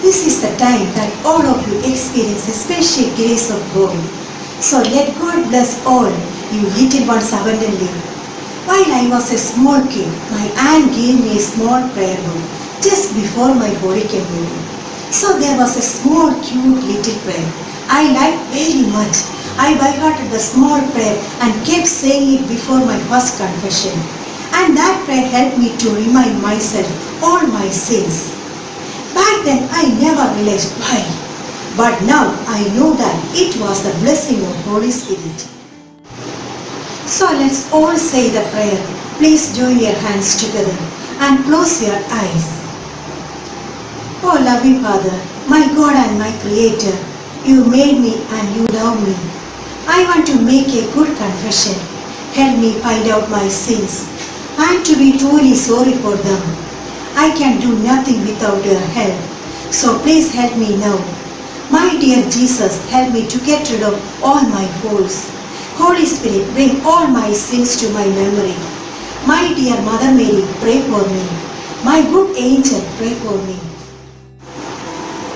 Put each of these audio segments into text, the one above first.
this is the time that all of you experience a special grace of God. So let God bless all you little ones abundantly. While I was a small kid, my aunt gave me a small prayer book just before my Holy Communion. So there was a small cute little prayer I liked very much. I by hearted the small prayer and kept saying it before my first confession. And that prayer helped me to remind myself all my sins. Back then I never realized why. But now I know that it was the blessing of Holy Spirit. So let's all say the prayer. Please join your hands together and close your eyes. Oh loving Father, my God and my Creator, you made me and you love me. I want to make a good confession. Help me find out my sins and to be truly sorry for them. I can do nothing without your help. So please help me now. My dear Jesus, help me to get rid of all my faults. Holy Spirit, bring all my sins to my memory. My dear Mother Mary, pray for me. My good angel, pray for me.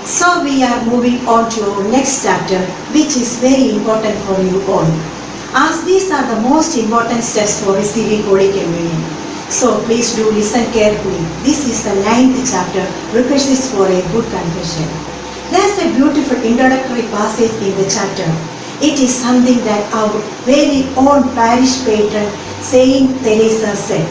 So we are moving on to our next chapter, which is very important for you all, as these are the most important steps for receiving Holy Communion. So please do listen carefully. This is the 9th chapter, requests for a good confession. There's a beautiful introductory passage in the chapter. It is something that our very own parish patron, Saint Teresa, said.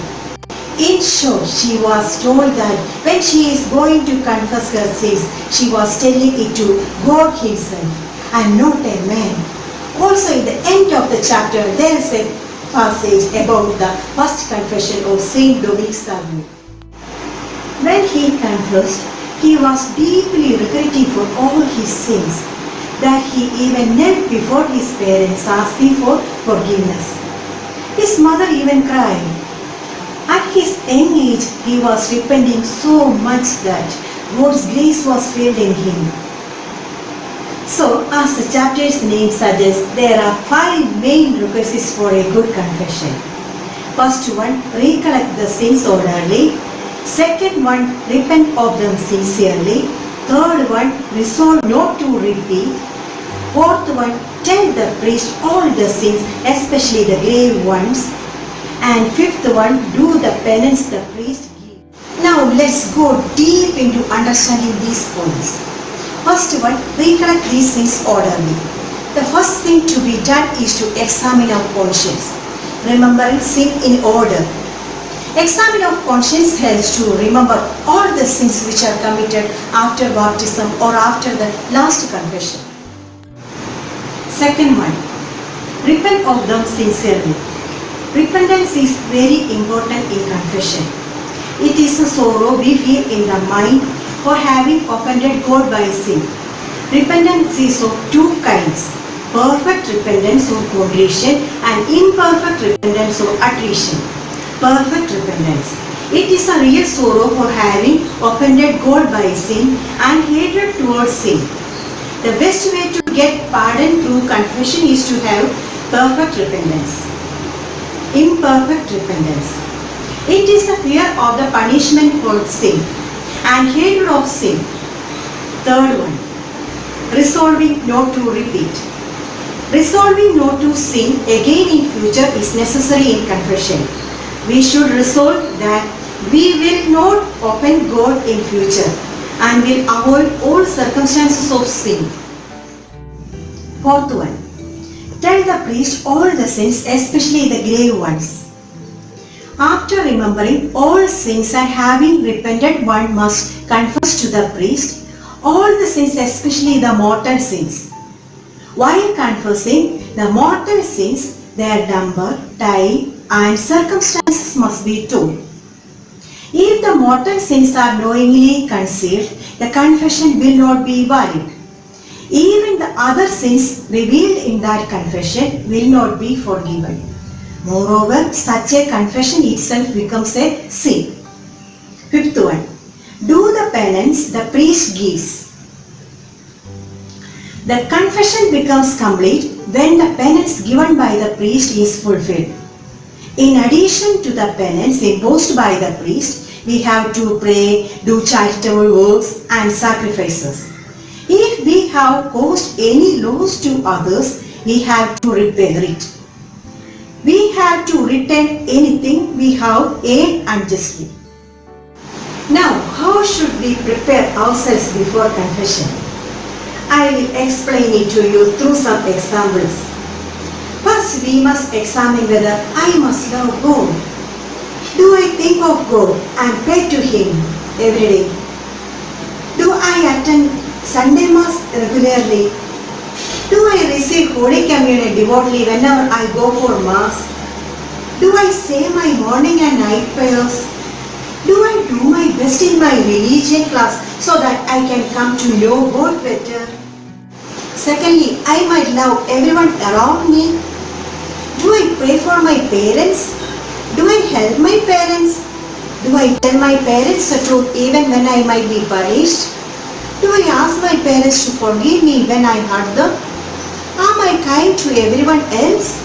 In short, she was told that when she is going to confess her sins, she was telling it to God Himself and not a man. Also in the end of the chapter, there is a passage about the first confession of Saint Dominic Savio. When he confessed, he was deeply regretting for all his sins, that he even knelt before his parents asking for forgiveness. His mother even cried. At his young age, he was repenting so much that God's grace was filled in him. So, as the chapter's name suggests, there are 5 main requests for a good confession. First one, recollect the sins orderly. Second one, repent of them sincerely. Third one, resolve not to repeat. Fourth one, tell the priest all the sins, especially the grave ones. And fifth one, do the penance the priest gives. Now let's go deep into understanding these points. First one, recollect these things orderly. The first thing to be done is to examine our conscience, remembering sin in order. Examine of conscience helps to remember all the sins which are committed after baptism or after the last confession. Second one, repent of them sincerely. Repentance is very important in confession. It is a sorrow we feel in the mind for having offended God by sin. Repentance is of 2 kinds, perfect repentance of contrition and imperfect repentance of attrition. Perfect repentance. It is a real sorrow for having offended God by sin and hatred towards sin. The best way to get pardon through confession is to have perfect repentance. Imperfect repentance. It is the fear of the punishment for sin and hatred of sin. Third one, resolving not to repeat. Resolving not to sin again in future is necessary in confession. We should resolve that we will not offend God in future and will avoid all circumstances of sin. Fourth one, tell the priest all the sins, especially the grave ones. After remembering all sins and having repented, one must confess to the priest all the sins, especially the mortal sins. While confessing the mortal sins, their number, time and circumstances must be told. If the mortal sins are knowingly concealed, the confession will not be valid. Even the other sins revealed in that confession will not be forgiven. Moreover, such a confession itself becomes a sin. Fifth one, do the penance the priest gives. The confession becomes complete when the penance given by the priest is fulfilled. In addition to the penance imposed by the priest, we have to pray, do charitable works and sacrifices. If we have caused any loss to others, we have to repair it. We have to return anything we have earned unjustly. Now, how should we prepare ourselves before confession? I will explain it to you through some examples. First, we must examine whether I must love God. Do I think of God and pray to Him every day? Do I attend Sunday Mass regularly? Do I receive Holy Communion devoutly whenever I go for Mass? Do I say my morning and night prayers? Do I do my best in my religion class so that I can come to know God better? Secondly, I might love everyone around me. Do I pray for my parents? Do I help my parents? Do I tell my parents the truth even when I might be punished? Do I ask my parents to forgive me when I hurt them? Am I kind to everyone else?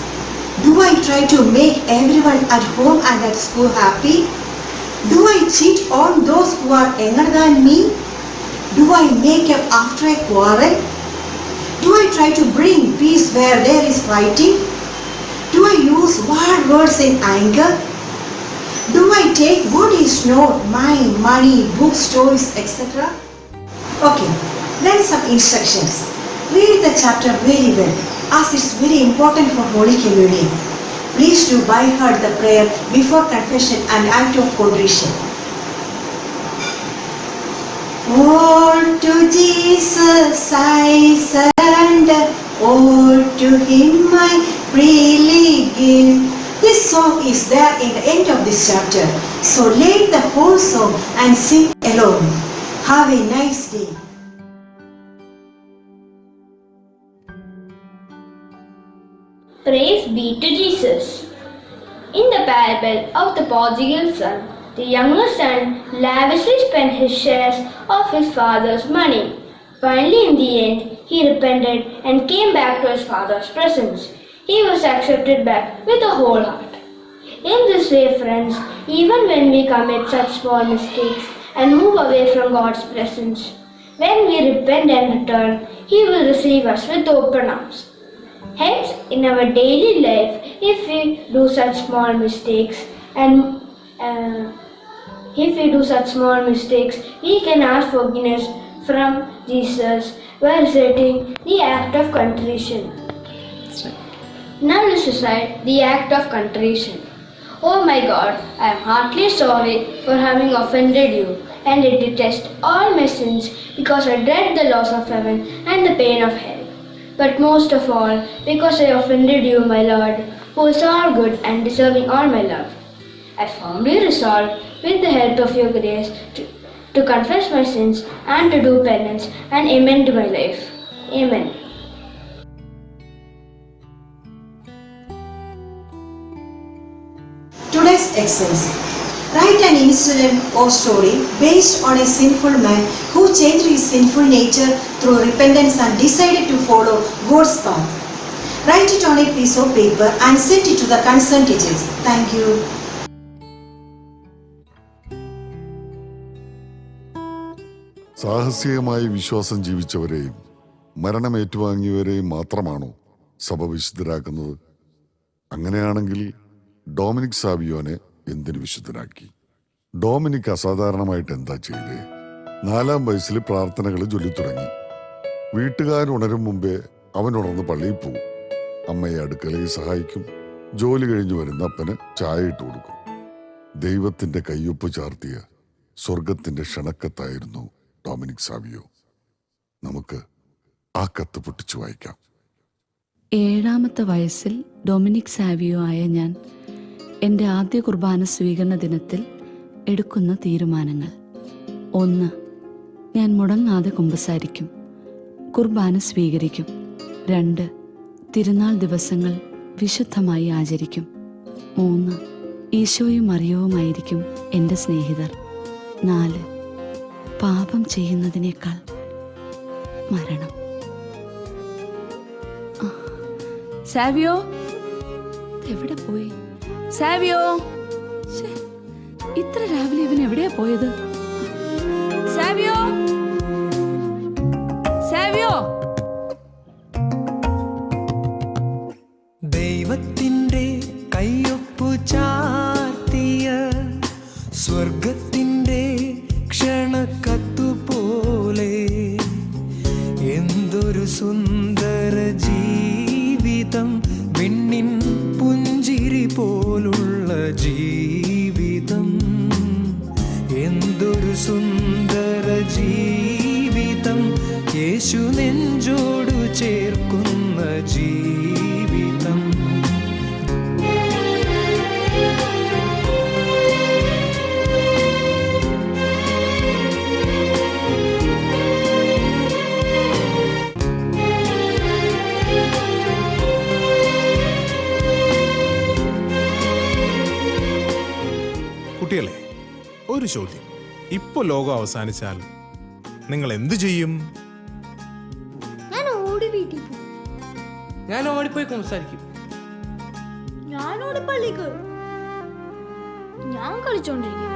Do I try to make everyone at home and at school happy? Do I cheat on those who are younger than me? Do I make up after a quarrel? Do I try to bring peace where there is fighting? Do I use bad words in anger? Do I take what is not mine, money, books, toys, etc.? Okay, then some instructions. Read the chapter very well as it's very important for Holy Communion. Please do by heart the prayer before confession and act of contrition. All to Jesus I surrender, all to Him I freely give. This song is there in the end of this chapter. So learn the whole song and sing along. Have a nice day. Praise be to Jesus. In the parable of the prodigal son, the younger son lavishly spent his shares of his father's money. Finally, in the end, he repented and came back to his father's presence. He was accepted back with a whole heart. In this way, friends, even when we commit such small mistakes and move away from God's presence, when we repent and return, He will receive us with open arms. Hence, in our daily life, if we do such small mistakes we can ask forgiveness from Jesus by reciting the act of contrition. Now let's recite the act of contrition. Oh my God, I am heartily sorry for having offended you, and I detest all my sins because I dread the loss of heaven and the pain of hell. But most of all, because I offended you, my Lord, who is all good and deserving all my love. I firmly resolve, with the help of your grace, to confess my sins and to do penance and amend my life. Amen. Today's exercise. Write an incident or story based on a sinful man who changed his sinful nature through repentance and decided to follow God's path. Write it on a piece of paper and send it to the concerned teachers. Thank you. സാഹസികമായി വിശ്വാസം ജീവിച്ചവരെയും മരണം ഏറ്റുവാങ്ങിയവരെയും മാത്രമാണോ സഭ വിശുദ്ധരാക്കുന്നത്? അങ്ങനെയാണെങ്കിൽ Dominic സാവിയോനെ എന്തിനു വിശുദ്ധനാക്കി? Dominic അസാധാരണമായിട്ട് എന്താ ചെയ്തേ? 4-ാം വയസ്സിൽ പ്രാർത്ഥനകൾ ചൊല്ലിത്തുടങ്ങി. വീട്ടുകാരുണരും മുമ്പേ അവൻ ഉണർന്ന് പള്ളിയിൽ പോകും. അമ്മയെ അടുക്കളയിൽ സഹായിക്കും. ജോലി കഴിഞ്ഞു വരുന്ന അപ്പന് ചായ ഇട്ട് കൊടുക്കും. ദൈവത്തിന്റെ കയ്യൊപ്പ് ചാർത്തിയ സ്വർഗത്തിന്റെ ക്ഷണക്കത്തായിരുന്നു ഡൊമിനിക് സാവിയോ. നമുക്ക് ആ കത്ത് പൊട്ടിച്ചു വായിക്കാം. 7-ാമത്തെ വയസ്സിൽ ഡൊമിനിക് സാവിയോ ആയ ഞാൻ എൻ്റെ ആദ്യ കുർബാന സ്വീകരണ ദിനത്തിൽ എടുക്കുന്ന തീരുമാനങ്ങൾ. 1. ഞാൻ മുടങ്ങാതെ കുമ്പസാരിക്കും, കുർബാന സ്വീകരിക്കും. 2. തിരുനാൾ ദിവസങ്ങൾ വിശുദ്ധമായി ആചരിക്കും. 3. ഈശോയും മറിയവുമായിരിക്കും എൻ്റെ സ്നേഹിതർ. 4. പാപം ചെയ്യുന്നതിനേക്കാൾ മരണം. സാവിയോ എവിടെ പോയി? സാവിയോ, ഇത്ര രാവിലെ ഇവൻ എവിടെയാ പോയത്? Savio, Savio! ദൈവത്തിൻ്റെ കയ്യൊപ്പു ചാർത്തിയ സ്വർഗത്തിൻ്റെ ക്ഷണക്കത്തുപോലെ എന്തൊരു സുന്ദര ജീവിതം, വിണ്ണിൻ പുഞ്ചിരി പോലുള്ള ജീവിതം. എന്തൊരു സുന്ദര ജീവിതം, യേശു നെഞ്ചോടു ചേർക്കുന്ന ജീവിതം. കുട്ടികളെ, ഒരു ചോദ്യം. ഇപ്പൊ ലോകം അവസാനിച്ചാൽ നിങ്ങൾ എന്തു ചെയ്യും? ഞാൻ ഓടി വീട്ടിൽ പോകും. ഞാൻ ഓടിപ്പോയി സംസാരിക്കും. ഞാൻ ഓടി പള്ളിക്ക്. ഞാൻ കളിച്ചോണ്ടിരിക്കും.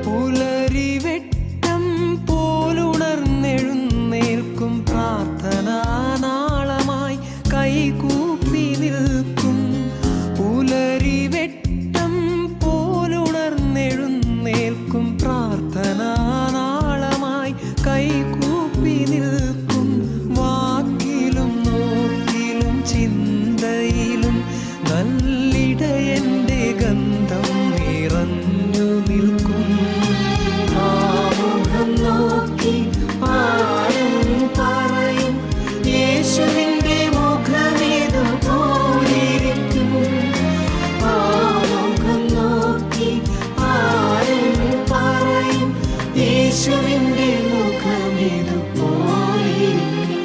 പുലരി വെട്ടം പോലുണർന്നെഴുന്നേൽക്കും, പ്രാർത്ഥനാ നാളമായി കൈകൂപ്പി നിൽക്കും. പുലരി വെട്ടം പോലുണർന്നെഴുന്നേൽക്കും, പ്രാർത്ഥനാ നാളമായി കൈകൂപ്പി നിൽക്കും. വാക്കിലും നോക്കിലും ചിന്തയിലും നല്ലിടയന്റെ ഗന്ധം നിറഞ്ഞു നിൽക്കും. ആമുഖം നോക്കി ആരും പറയും, യേശുവിന്റെ മുഖമേതു പോലിരിക്കും. ആമുഖം നോക്കി ആരും പറയും, യേശുവിന്റെ മുഖമേതു പോലിരിക്കും.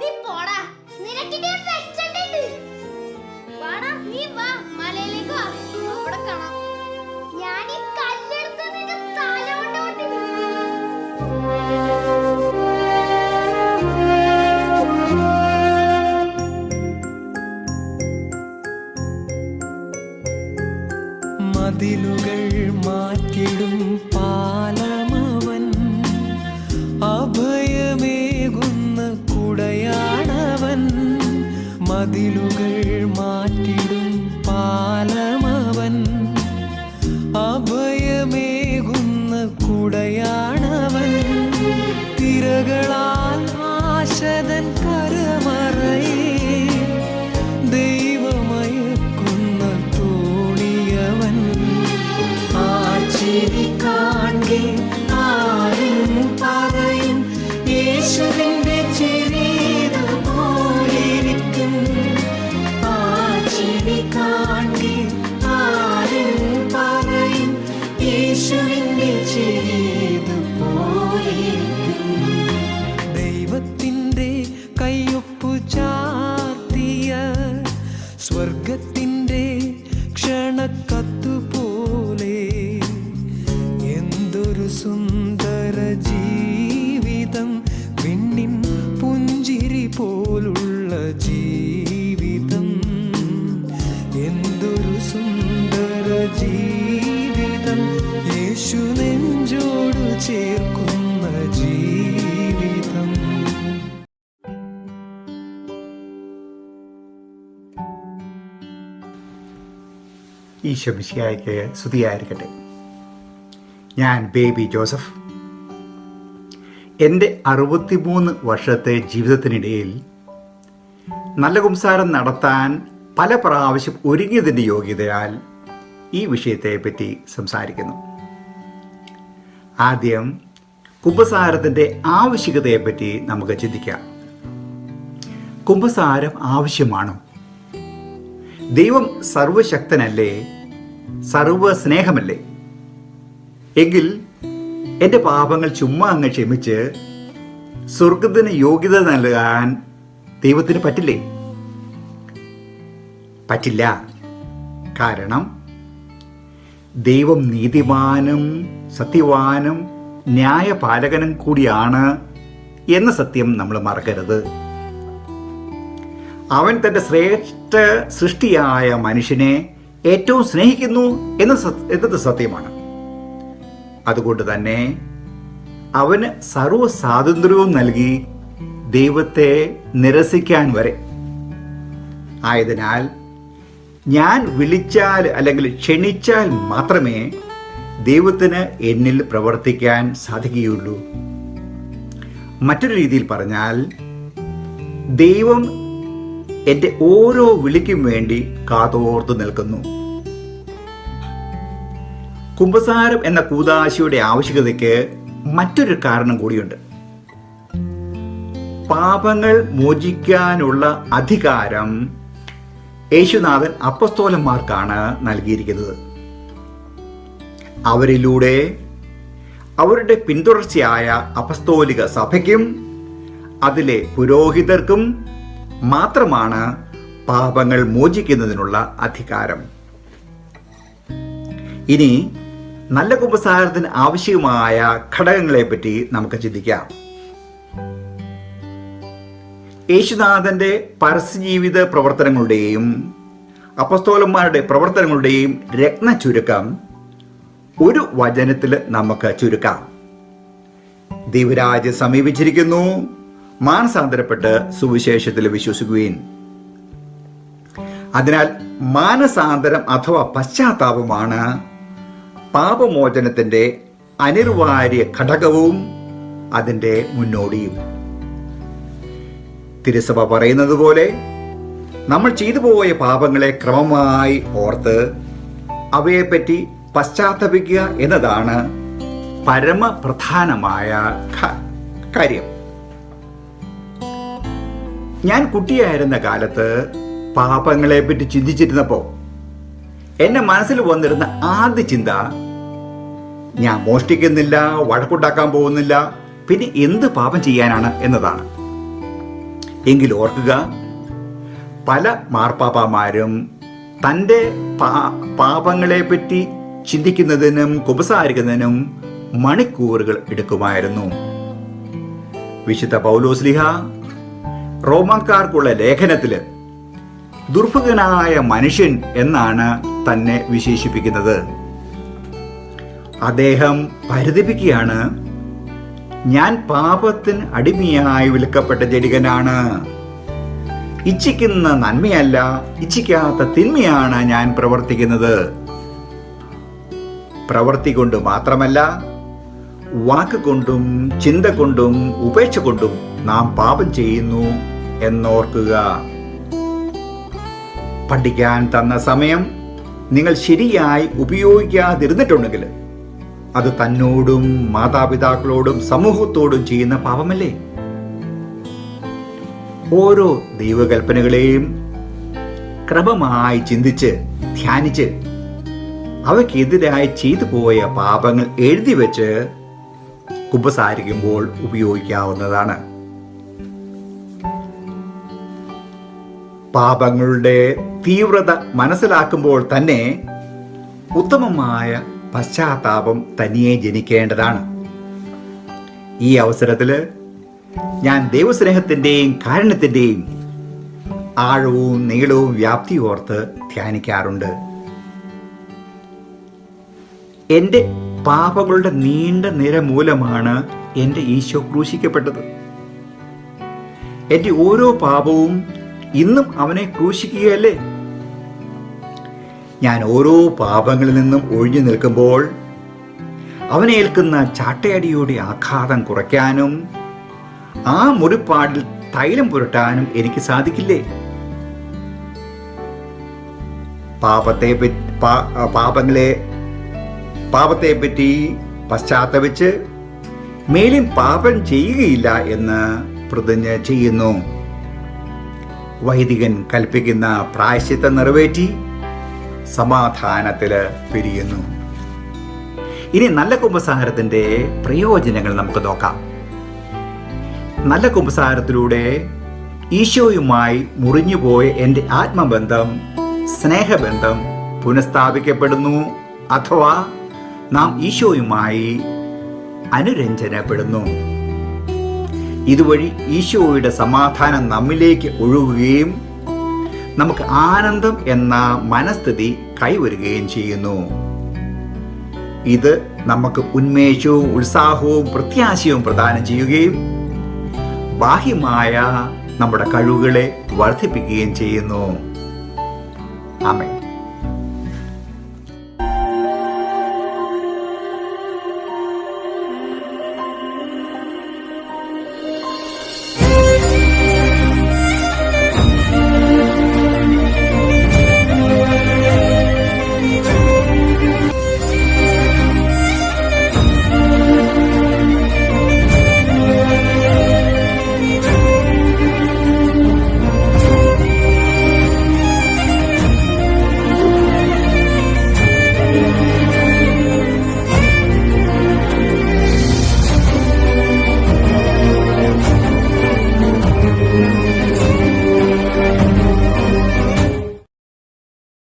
നീ പോടാ, നിനക്ക് ഞാൻ വെച്ചിട്ടുണ്ട്. വാടാ, നീ വാ, മലയിലേക്ക് വാ, അവിടെ കാണാം. ഞാൻ ഈ കല്ലെടുത്ത് നിന്റെ തല കൊണ്ട് പൊട്ടിക്കും. മതിലുകൾ മാറ്റിടും പാലമവൻ, അഭയമേകുന്ന കുടയാണവൻ. മതിലുകൾ മാറ്റിടും പാലമവൻ, അഭയമേകുന്ന കുടയാണവൻ. തിരകളാൽ ആശതൻ കരമറയെ ദൈവമയക്കുന്ന തോണിയവൻ. ആശ്ചര്യ കാണെ ആരും പറയും, യേശുവിന്റെ ചെറിയത് പോലിരിക്കും. ആശ്ചര്യ കാണെ ആരും പറയും, യേശുവിന്റെ ചെറിയത് പോലിരിക്കും. ദൈവത്തിൻ്റെ കയ്യൊപ്പു ചാർത്തിയ സ്വർഗത്തിൻ്റെ ക്ഷണക്കത്തുപോലെ എന്തൊരു സുന്ദര ജീവിതം, വിണ്ണിൻ പുഞ്ചിരി പോലുള്ള ജീവിതം. എന്തൊരു സുന്ദര ജീവിതം, യേശു നെഞ്ചോടു ചേർക്കുന്ന ജീവിതം. ഈശോ മിശിഹായ്ക്ക് സ്തുതിയായിരിക്കട്ടെ. ഞാൻ ബേബി ജോസഫ്. എൻ്റെ 63 വർഷത്തെ ജീവിതത്തിനിടയിൽ നല്ല കുംസാരം നടത്താൻ പല പ്രാവശ്യം ഒരുങ്ങിയതിൻ്റെ യോഗ്യതയാൽ ഈ വിഷയത്തെപ്പറ്റി സംസാരിക്കുന്നു. ആദ്യം കുംഭസാരത്തിൻ്റെ ആവശ്യകതയെപ്പറ്റി നമുക്ക് ചിന്തിക്കാം. കുംഭസാരം ആവശ്യമാണോ? ദൈവം സർവശക്തനല്ലേ? സർവസ്നേഹമല്ലേ? എങ്കിൽ എൻ്റെ പാപങ്ങൾ ചുമ്മാ അങ്ങ് ക്ഷമിച്ച് സ്വർഗത്തിന് യോഗ്യത നൽകാൻ ദൈവത്തിന് പറ്റില്ലേ? പറ്റില്ല. കാരണം ദൈവം നീതിമാനും സത്യവാനും ന്യായപാലകനും കൂടിയാണ് എന്ന സത്യം നമ്മൾ മറക്കരുത്. അവൻ തൻ്റെ ശ്രേഷ്ഠ സൃഷ്ടിയായ മനുഷ്യനെ ഏറ്റവും സ്നേഹിക്കുന്നു എന്നത് സത്യമാണ്. അതുകൊണ്ട് തന്നെ അവന് സർവ്വ സ്വാതന്ത്ര്യവും നൽകി ദൈവത്തെ നിരസിക്കാൻ വരെ. ആയതിനാൽ ഞാൻ വിളിച്ചാൽ അല്ലെങ്കിൽ ക്ഷണിച്ചാൽ മാത്രമേ ദൈവത്തിന് എന്നിൽ പ്രവർത്തിക്കാൻ സാധിക്കുകയുള്ളൂ. മറ്റൊരു രീതിയിൽ പറഞ്ഞാൽ, ദൈവം എൻ്റെ ഓരോ വിളിക്കും വേണ്ടി കാതോർത്തു നിൽക്കുന്നു. കുമ്പസാരം എന്ന കൂദാശയുടെ ആവശ്യകതയ്ക്ക് മറ്റൊരു കാരണം കൂടിയുണ്ട്. പാപങ്ങൾ മോചിക്കാനുള്ള അധികാരം യേശുനാഥൻ അപ്പസ്തോലന്മാർക്കാണ് നൽകിയിരിക്കുന്നത്. അവരിലൂടെ അവരുടെ പിന്തുടർച്ചയായ അപ്പസ്തോലിക സഭയ്ക്കും അതിലെ പുരോഹിതർക്കും മാത്രമാണ് പാപങ്ങൾ മോചിക്കുന്നതിനുള്ള അധികാരം. ഇനി നല്ല കുമ്പസാരത്തിന് ആവശ്യമായ ഘടകങ്ങളെപ്പറ്റി നമുക്ക് ചിന്തിക്കാം. യേശുനാഥന്റെ പരസ്യജീവിത പ്രവർത്തനങ്ങളുടെയും അപ്പസ്തോലന്മാരുടെ പ്രവർത്തനങ്ങളുടെയും രത്ന ചുരുക്കം ഒരു വചനത്തിൽ നമുക്ക് ചുരുക്കാം. ദൈവരാജ്യം സമീപിച്ചിരിക്കുന്നു, മാനസാന്തരപ്പെട്ട് സുവിശേഷത്തിൽ വിശ്വസിക്കുകയും. അതിനാൽ മാനസാന്തരം അഥവാ പശ്ചാത്താപമാണ് പാപമോചനത്തിന്റെ അനിർവാര്യ ഘടകവും അതിൻ്റെ മുന്നോടിയും. തിരുസഭ പറയുന്നത് പോലെ നമ്മൾ ചെയ്തു പോയ പാപങ്ങളെ ക്രമമായി ഓർത്ത് അവയെപ്പറ്റി പശ്ചാത്തപിക്കുക എന്നതാണ് പരമപ്രധാനമായ കാര്യം. ഞാൻ കുട്ടിയായിരുന്ന കാലത്ത് പാപങ്ങളെപ്പറ്റി ചിന്തിച്ചിരുന്നപ്പോൾ എന്റെ മനസ്സിൽ വന്നിരുന്ന ആദ്യ ചിന്ത, ഞാൻ മോഷ്ടിക്കുന്നില്ല, വഴക്കുണ്ടാക്കാൻ പോകുന്നില്ല, പിന്നെ എന്ത് പാപം ചെയ്യാനാണ് എന്നതാണ്. എങ്കിൽ ഓർക്കുക, പല മാർപ്പാപ്പമാരും തൻ്റെ പാപങ്ങളെപ്പറ്റി ചിന്തിക്കുന്നതിനും കുമ്പസാരിക്കുന്നതിനും മണിക്കൂറുകൾ എടുക്കുമായിരുന്നു. വിശുദ്ധ പൗലോസ്ലീഹ റോമാക്കാർക്കുള്ള ലേഖനത്തില് ദുർഭകനായ മനുഷ്യൻ എന്നാണ് തന്നെ വിശേഷിപ്പിക്കുന്നത്. അദ്ദേഹം പരിതപിക്കുകയാണ്, ഞാൻ പാപത്തിന് അടിമയായി വിൽക്കപ്പെട്ട ജഡികനാണ്. ഇച്ഛിക്കുന്ന നന്മയല്ല, ഇച്ഛിക്കാത്ത തിന്മയാണ് ഞാൻ പ്രവർത്തിക്കുന്നത്. പ്രവൃത്തി കൊണ്ട് മാത്രമല്ല, വാക്കുകൊണ്ടും ചിന്ത കൊണ്ടും ഉപേക്ഷ കൊണ്ടും നാം പാപം ചെയ്യുന്നു എന്നോർക്കുക. പഠിക്കാൻ തന്ന സമയം നിങ്ങൾ ശരിയായി ഉപയോഗിക്കാതിരുന്നിട്ടുണ്ടെങ്കിൽ അത് തന്നോടും മാതാപിതാക്കളോടും സമൂഹത്തോടും ചെയ്യുന്ന പാപമല്ലേ? ഓരോ ദൈവകൽപ്പനകളെയും ക്രമമായി ചിന്തിച്ച് ധ്യാനിച്ച് അവയ്ക്കെതിരായി ചെയ്തു പോയ പാപങ്ങൾ എഴുതി വെച്ച് കുമ്പസാരിക്കുമ്പോൾ ഉപയോഗിക്കാവുന്നതാണ്. പാപങ്ങളുടെ തീവ്രത മനസ്സിലാക്കുമ്പോൾ തന്നെ ഉത്തമമായ പശ്ചാത്താപം തനിയെ ജനിക്കേണ്ടതാണ്. ഈ അവസരത്തിൽ ഞാൻ ദൈവസ്നേഹത്തിൻ്റെയും കാരുണ്യത്തിൻ്റെയും ആഴവും നീളവും വ്യാപ്തിയും ഓർത്ത് ധ്യാനിക്കാറുണ്ട്. എൻ്റെ പാപങ്ങളുടെ നീണ്ട നിര മൂലമാണ് എൻ്റെ ഈശോ ക്രൂശിക്കപ്പെട്ടത്. എൻ്റെ ഓരോ പാപവും ഇന്നും അവനെ ക്രൂശിക്കുകയല്ലേ? ഞാൻ ഓരോ പാപങ്ങളിൽ നിന്നും ഒഴിഞ്ഞു നിൽക്കുമ്പോൾ അവനേൽക്കുന്ന ചാട്ടയടിയുടെ ആഘാതം കുറയ്ക്കാനും ആ മുറിപ്പാടിൽ തൈലം പുരട്ടാനും എനിക്ക് സാധിക്കില്ലേ? പാപത്തെപ്പറ്റി പശ്ചാത്തപിച്ച് മേലും പാപം ചെയ്യുകയില്ല എന്ന് പ്രതിജ്ഞ ചെയ്യുന്നു. വൈദികൻ കൽപ്പിക്കുന്ന പ്രായശ്ചിത്തം നിറവേറ്റി സമാധാനത്തില് പിരിയുന്നു. ഇനി നല്ല കുമ്പസാരത്തിന്റെ പ്രയോജനങ്ങൾ നമുക്ക് നോക്കാം. നല്ല കുമ്പസാരത്തിലൂടെ ഈശോയുമായി മുറിഞ്ഞുപോയ എൻ്റെ ആത്മബന്ധം, സ്നേഹബന്ധം പുനഃസ്ഥാപിക്കപ്പെടുന്നു. അഥവാ നാം ഈശോയുമായി അനുരഞ്ജനപ്പെടുന്നു. ഇതുവഴി ഈശോയുടെ സമാധാനം നമ്മിലേക്ക് ഒഴുകുകയും നമുക്ക് ആനന്ദം എന്ന മനസ്ഥിതി കൈവരുകയും ചെയ്യുന്നു. ഇത് നമുക്ക് ഉന്മേഷവും ഉത്സാഹവും പ്രത്യാശയും പ്രദാനം ചെയ്യുകയും ബാഹ്യമായ നമ്മുടെ കഴിവുകളെ വർദ്ധിപ്പിക്കുകയും ചെയ്യുന്നു. ആമേൻ.